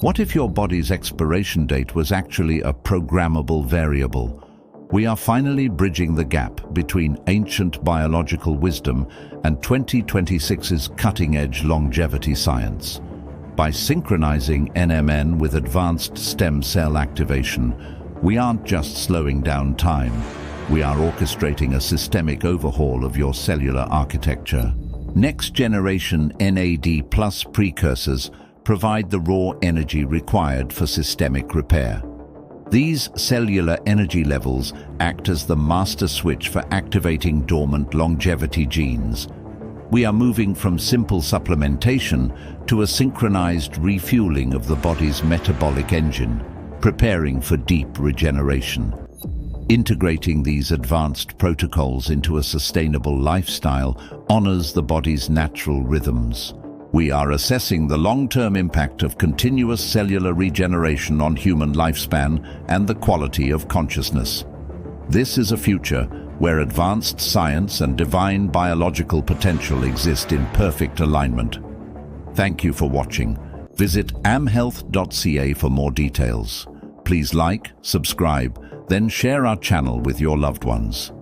What if your body's expiration date was actually a programmable variable? We are finally bridging the gap between ancient biological wisdom and 2026's cutting-edge longevity science. By synchronizing NMN with advanced stem cell activation, we aren't just slowing down time, we are orchestrating a systemic overhaul of your cellular architecture. Next-generation NAD+ precursors provide the raw energy required for systemic repair. These cellular energy levels act as the master switch for activating dormant longevity genes. We are moving from simple supplementation to a synchronized refueling of the body's metabolic engine, preparing for deep regeneration. Integrating these advanced protocols into a sustainable lifestyle honors the body's natural rhythms. We are assessing the long-term impact of continuous cellular regeneration on human lifespan and the quality of consciousness. This is a future where advanced science and divine biological potential exist in perfect alignment. Thank you for watching. Visit amhealth.ca for more details. Please like, subscribe, then share our channel with your loved ones.